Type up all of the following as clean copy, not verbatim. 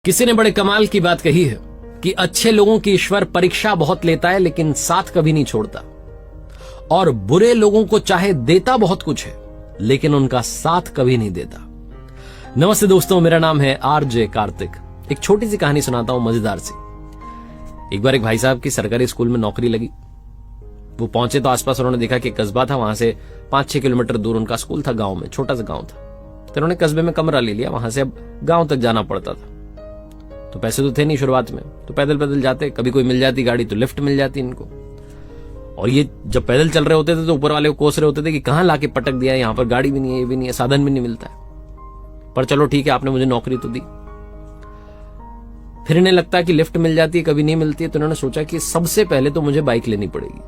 किसी ने बड़े कमाल की बात कही है कि अच्छे लोगों की ईश्वर परीक्षा बहुत लेता है लेकिन साथ कभी नहीं छोड़ता, और बुरे लोगों को चाहे देता बहुत कुछ है लेकिन उनका साथ कभी नहीं देता। नमस्ते दोस्तों, मेरा नाम है आरजे कार्तिक। एक छोटी सी कहानी सुनाता हूं, मजेदार सी। एक बार एक भाई साहब की सरकारी स्कूल में नौकरी लगी। वो पहुंचे तो आसपास उन्होंने देखा कि कस्बा था, वहां से 5-6 किलोमीटर दूर उनका स्कूल था, गांव में, छोटा सा गांव था। तो उन्होंने कस्बे में कमरा ले लिया, वहां से अब गांव तक जाना पड़ता था। तो पैसे तो थे नहीं शुरुआत में, तो पैदल पैदल जाते, कभी कोई मिल जाती गाड़ी तो लिफ्ट मिल जाती इनको। और ये जब पैदल चल रहे होते थे तो ऊपर वाले को कोस रहे होते थे कि कहां लाके पटक दिया, यहां पर गाड़ी भी नहीं है, ये भी नहीं है, साधन भी नहीं मिलता है, पर चलो ठीक है, आपने मुझे नौकरी तो दी। फिर इन्हें लगता है कि लिफ्ट मिल जाती है, कभी नहीं मिलती है, तो इन्होंने सोचा कि सबसे पहले तो मुझे बाइक लेनी पड़ेगी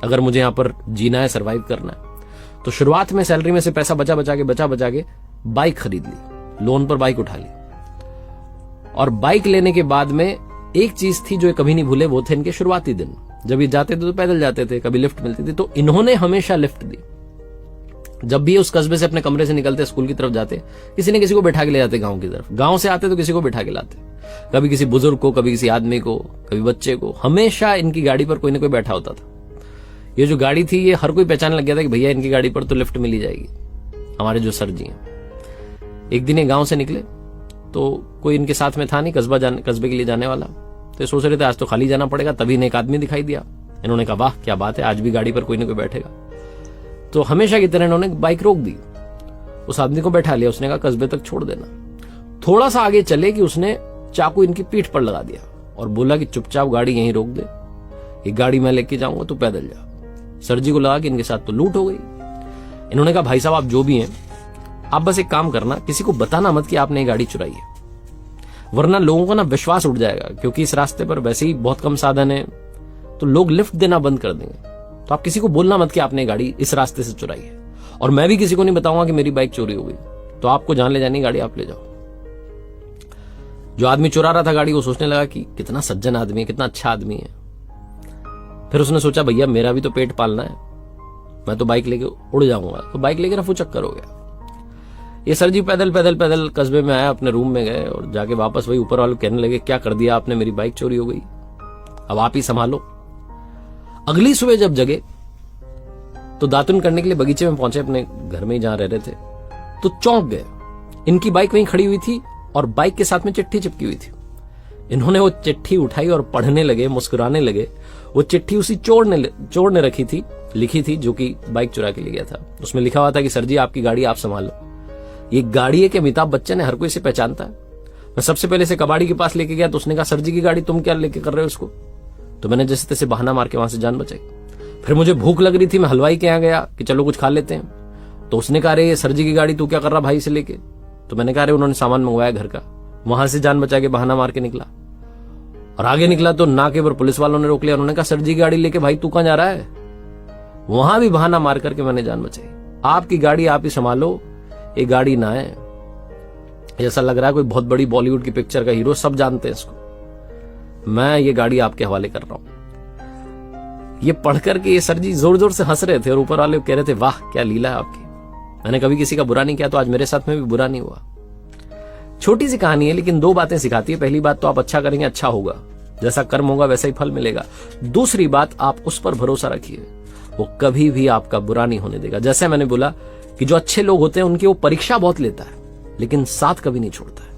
अगर मुझे यहां पर जीना है, सर्वाइव करना है। तो शुरुआत में सैलरी में से पैसा बचा बचा के बाइक खरीद ली, लोन पर बाइक उठा ली। और बाइक लेने के बाद में एक चीज थी जो ये कभी नहीं भूले, वो थे इनके शुरुआती दिन। जब ये जाते थे तो पैदल जाते थे, कभी लिफ्ट मिलती थी, तो इन्होंने हमेशा लिफ्ट दी। जब भी उस कस्बे से अपने कमरे से निकलते, स्कूल की तरफ जाते, किसी न किसी को बैठा के ले जाते गांव की तरफ। गांव से आते तो किसी को बैठा के लाते, कभी किसी बुजुर्ग को, कभी किसी आदमी को, कभी बच्चे को। हमेशा इनकी गाड़ी पर कोई ना कोई बैठा होता था। ये जो गाड़ी थी, ये हर कोई पहचान लग गया था कि भैया इनकी गाड़ी पर तो लिफ्ट मिल ही जाएगी, हमारे जो सर जी हैं। एक दिन ये गांव से निकले तो कोई इनके साथ में था नहीं, कस्बे के लिए जाने वाला। तो सोच रहे थे आज तो खाली जाना पड़ेगा, तभी इन्हें एक आदमी दिखाई दिया। इन्होंने कहा वाह क्या बात है, आज भी गाड़ी पर कोई ना कोई बैठेगा। तो हमेशा की तरह इन्होंने बाइक रोक दी, उस आदमी को बैठा लिया। उसने कहा कस्बे तक छोड़ देना। थोड़ा सा आगे चले कि उसने चाकू इनकी पीठ पर लगा दिया और बोला कि चुपचाप गाड़ी यहीं रोक दे, ये गाड़ी मैं लेके जाऊंगा, तू पैदल जा। सर जी को लगा कि इनके साथ तो लूट हो गई। इन्होंने कहा भाई साहब आप जो भी हैं, आप बस एक काम करना, किसी को बताना मत कि आपने ये गाड़ी चुराई है, वरना लोगों का ना विश्वास उठ जाएगा, क्योंकि इस रास्ते पर वैसे ही बहुत कम साधन है, तो लोग लिफ्ट देना बंद कर देंगे। तो आप किसी को बोलना मत कि आपने गाड़ी इस रास्ते से चुराई है, और मैं भी किसी को नहीं बताऊंगा कि मेरी बाइक चोरी हो गई। तो आपको जहां ले जानी गाड़ी आप ले जाओ। जो आदमी चुरा रहा था गाड़ी, वो सोचने लगा कि कितना सज्जन आदमी है, कितना अच्छा आदमी है। फिर उसने सोचा भैया मेरा भी तो पेट पालना है, मैं तो बाइक लेके उड़ जाऊंगा। तो बाइक लेके रफू चक्कर हो गया। ये सर जी पैदल पैदल पैदल कस्बे में आया, अपने रूम में गए और जाके वापस वही ऊपर वाले कहने लगे क्या कर दिया आपने, मेरी बाइक चोरी हो गई, अब आप ही संभालो। अगली सुबह जब जगे तो दातुन करने के लिए बगीचे में पहुंचे, अपने घर में ही जहां रह रहे थे, तो चौंक गए। इनकी बाइक वहीं खड़ी हुई थी और बाइक के साथ में चिट्ठी चिपकी हुई थी। इन्होंने वो चिट्ठी उठाई और पढ़ने लगे, मुस्कुराने लगे। वो चिट्ठी उसी चोर ने लिखी थी जो कि बाइक चुरा के ले गया था। उसमें लिखा हुआ था कि सर जी आपकी गाड़ी आप संभालो। ये गाड़ी है कि अमिताभ बच्चन है, हर कोई इसे पहचानता है। मैं सबसे पहले से कबाड़ी के पास लेके गया तो उसने कहा सर जी की गाड़ी तुम क्या लेके कर रहे हो उसको। तो मैंने जैसे तैसे बहाना मार के वहां से जान बचाई। फिर मुझे भूख लग रही थी, मैं हलवाई के यहाँ गया कि चलो कुछ खा लेते हैं। तो उसने कहा अरे सर जी की गाड़ी तू क्या कर रहा भाई से लेके। तो मैंने कहा अरे उन्होंने सामान मंगवाया घर का। वहां से जान बचा के बहाना मार के निकला और आगे निकला तो नाके पर पुलिस वालों ने रोक लिया। उन्होंने कहा सर जी की गाड़ी लेके भाई तू कहां जा रहा है। वहां भी बहाना मार करके मैंने जान बचाई। आपकी गाड़ी आप ही संभालो, ये गाड़ी ना है। ऐसा लग रहा है कोई बहुत बड़ी बॉलीवुड की पिक्चर का हीरो, सब जानते हैं इसको। मैं ये गाड़ी आपके हवाले कर रहा हूं। ये पढ़ करके ये सर जी जोर जोर से हंस रहे थे और ऊपर वाले कह रहे थे वाह क्या लीला है आपकी, मैंने कभी किसी का बुरा नहीं किया तो आज मेरे साथ में भी बुरा नहीं हुआ। छोटी सी कहानी है लेकिन 2 बातें सिखाती है। पहली बात तो आप अच्छा करेंगे अच्छा होगा, जैसा कर्म होगा वैसा ही फल मिलेगा। दूसरी बात, आप उस पर भरोसा रखिए, वो कभी भी आपका बुरा नहीं होने देगा। जैसे मैंने बोला कि जो अच्छे लोग होते हैं उनकी वो परीक्षा बहुत लेता है लेकिन साथ कभी नहीं छोड़ता है।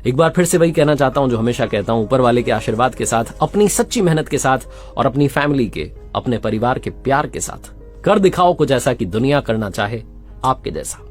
एक बार फिर से वही कहना चाहता हूं जो हमेशा कहता हूं, ऊपर वाले के आशीर्वाद के साथ, अपनी सच्ची मेहनत के साथ और अपनी फैमिली के, अपने परिवार के प्यार के साथ कर दिखाओ कुछ ऐसा कि दुनिया करना चाहे आपके जैसा।